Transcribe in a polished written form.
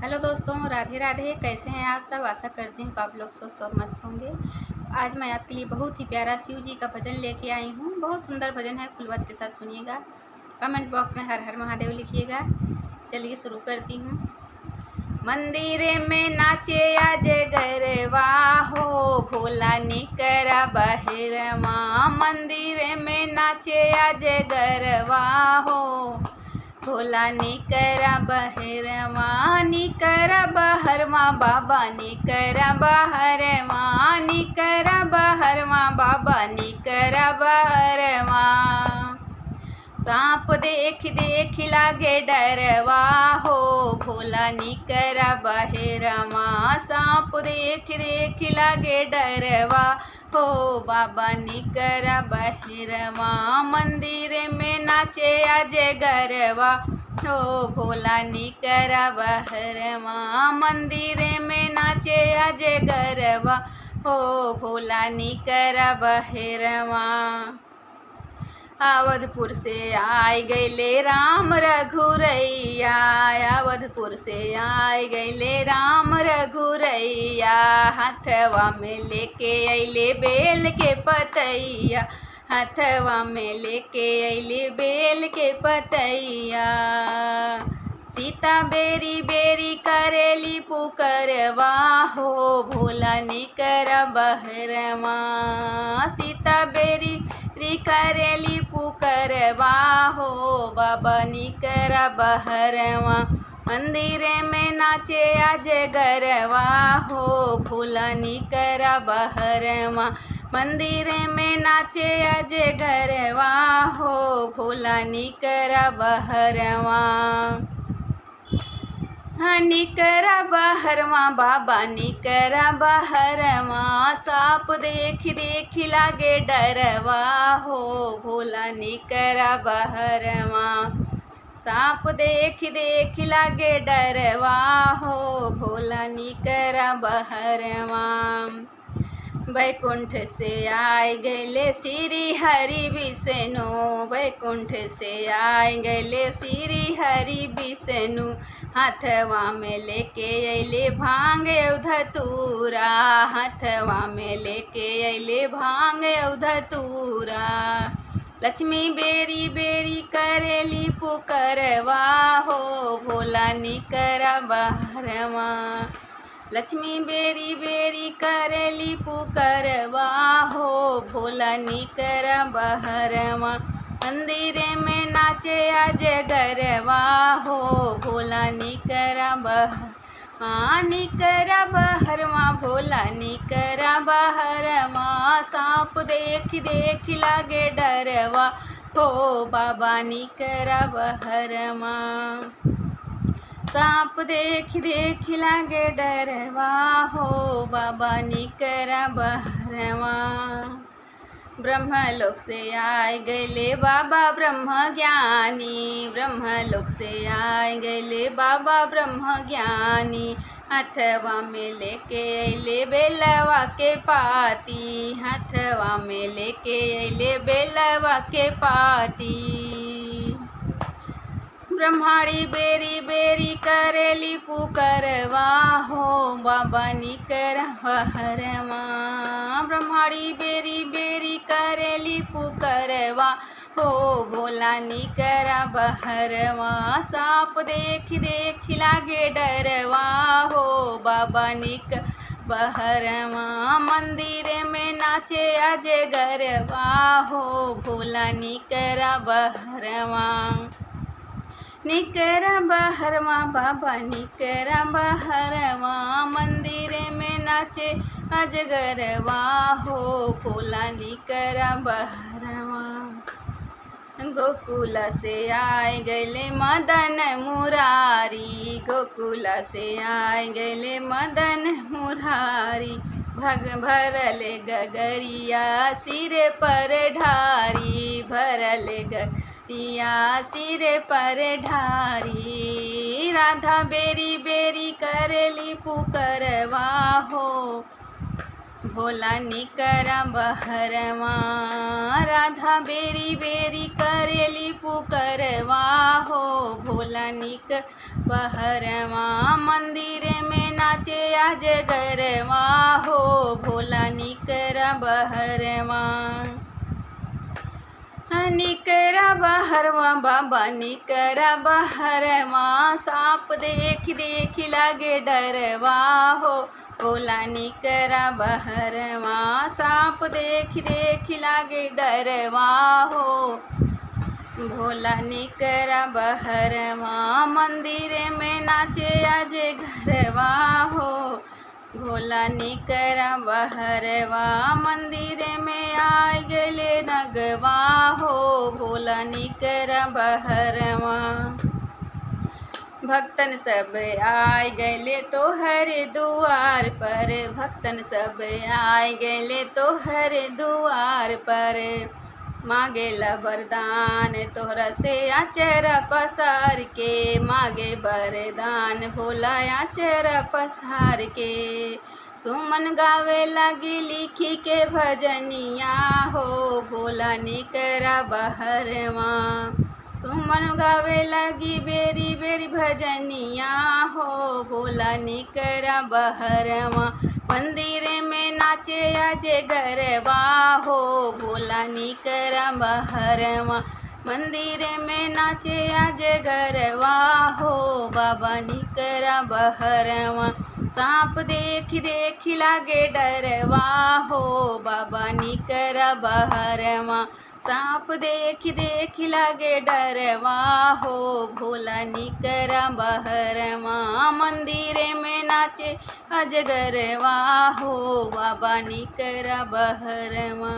Hello दोस्तों, राधे राधे। कैसे हैं आप सब? आशा करती हूँ कि आप लोग स्वस्थ और मस्त होंगे। आज मैं आपके लिए बहुत ही प्यारा शिव जी का भजन लेके आई हूँ। बहुत सुंदर भजन है, फुलवाज के साथ सुनिएगा। कमेंट बॉक्स में हर हर महादेव लिखिएगा। चलिए शुरू करती हूँ। मंदिर में नाचे आज गरवा हो, भोला निकरा बहरवा। मंदिर में नाचे आज गरवा हो, भोला निकरा बहरवा। निकरा बहरवा बाबा, निकरा बहरवा। निकरा बहरवा बाबा, निकरा बहरवा। सांप देख देख लागे डरवा हो, भोला निकरा बहरवा। सांप देख देख लागे डरवा हो, बाबा निकरा बहरवा। मंदिर में नाचे आज गरवा हो, भोला निकरा बहरवा। मंदिर में नाचे आज गरवा हो, भोला निकरा बहरवा। अवधपुर से आए गैले राम रघुरैया, अवधपुर से आए गैले राम रघुरैया। हथवा में लेके अइले बेल के पतैया, हथवा में लेके अइले बेल के पतैया। सीता बेरी बेरी करेली पुकरवा हो, भोला निकरा बहरवा। सीता बेरी करेली पुकरवा हो, बाबा निकरा बहरवा। मंदिर में नाचे आज गरवा हो, भोला निकरा बहरवा। मंदिर में नाचे आज गरवा हो, भोला निकरा बहरवा। निकरा बहरवा बाबा, निकरा बहरवा। सांप देख देख लागे डरवा हो, भोला निकरा बहरवा। सांप देख देख लागे डरवा हो, भोला निकरा बहरवा। बैकुंठ से आए गैले श्री हरि विष्णु, बैकुंठ से आए गैले श्री हरि विष्णु। हथवा में लेके अइले भांग धतूरा, हथवा में लेके अइले भांग धतूरा। लक्ष्मी बेरी बेरी करेली पुकरवा हो, भोला निकरा बहरवा। लक्ष्मी बेरी बेरी करेली पुकरवा हो, भोला निकरा बहरवा। मंदिर में नाचे आज गरवा हो, भोला निकरा बहरवा। निकरा बहरवा भोला निकरा बहरवा। सांप देख देख लागे डरवा हो, बाबा निकरा बहरवा। सांप देख देख लागे डरवा हो, बाबा निकरा बहरवा। ब्रह्मलोक से आए गैले बाबा ब्रह्म ज्ञानी, ब्रह्मलोक से आए गैले बाबा ब्रह्म ज्ञानी। हथवा में लेके अइले बेलवा के पाती, हथवा में लेके अइले बेलवा के पाती। ब्रह्माणी बेरी बेरी करेली पुकरवा हो, बाबा निकरा बहरवा। ब्रह्माणी बेरी बेरी करेली पुकरवा हो, भोला निकरा बहरवा। सांप देख देख लागे डरवा हो, बाबा निकरा बहरवा। मंदिर में नाचे आज गरवा हो, भोला निकरा बहरवा। निकरा बहरवा बाबा निकरा बहरवा। मंदिर में नाचे आज गरवा हो, भोला निकरा बहरवा। गोकुल से आए गैले मदन मुरारी, गोकुल से आए गैले मदन मुरारी। भग भरल गगरिया सिर पर ढारी, भरल गगरिया सिर पर ढारी। राधा बेरी बेरी करेली पुकरवा हो, भोला निकरा बहरवा, राधा बेरी बेरी करेली पुकरवा हो। भोला निक बहरवा, मंदिर में नाचे आज गरवा हो। भोला निकरा बहरवा, निकरा बहरवा बाबा निकरा बहरवा, सांप देख देख लागे डरवा हो। भोला निकरा बहरवा, सांप देख देख लागे डरवा हो। भोला निकरा बहरवा, मंदिर में नाचे आज घरवा हो। भोला निकरा बहरवा, मंदिर में आय गले नगवा हो। भोला निकरा बहरवा, भक्तन सब आय गले तोहर दुआर पर। भक्तन सब आय गले तोहर दुआर पर, मांगेला वरदान तोहरा से आचरा पसार के। मांगे वरदान भोला आचरा पसार के। सुमन गावे लगी लिखी के भजनिया हो। भोला निकरा बहरवा, सुमन गावे लगी बेरी बेरी भजनिया हो। भोला निकरा बहरवा, मंदिर में नाचे आज गरबा हो। भोला निकरा बहरवा, मंदिर में नाचे आज गरबा हो। बाबा निकरा बहरवा, सांप देख देख लागे डरवा हो। बाबा निकरा बहरवा, सांप देख देख लागे डरवा हो। भोला निकरा बहरवा, मंदिर में नाचे अजगरवा हो। बाबा निकरा बहरवा।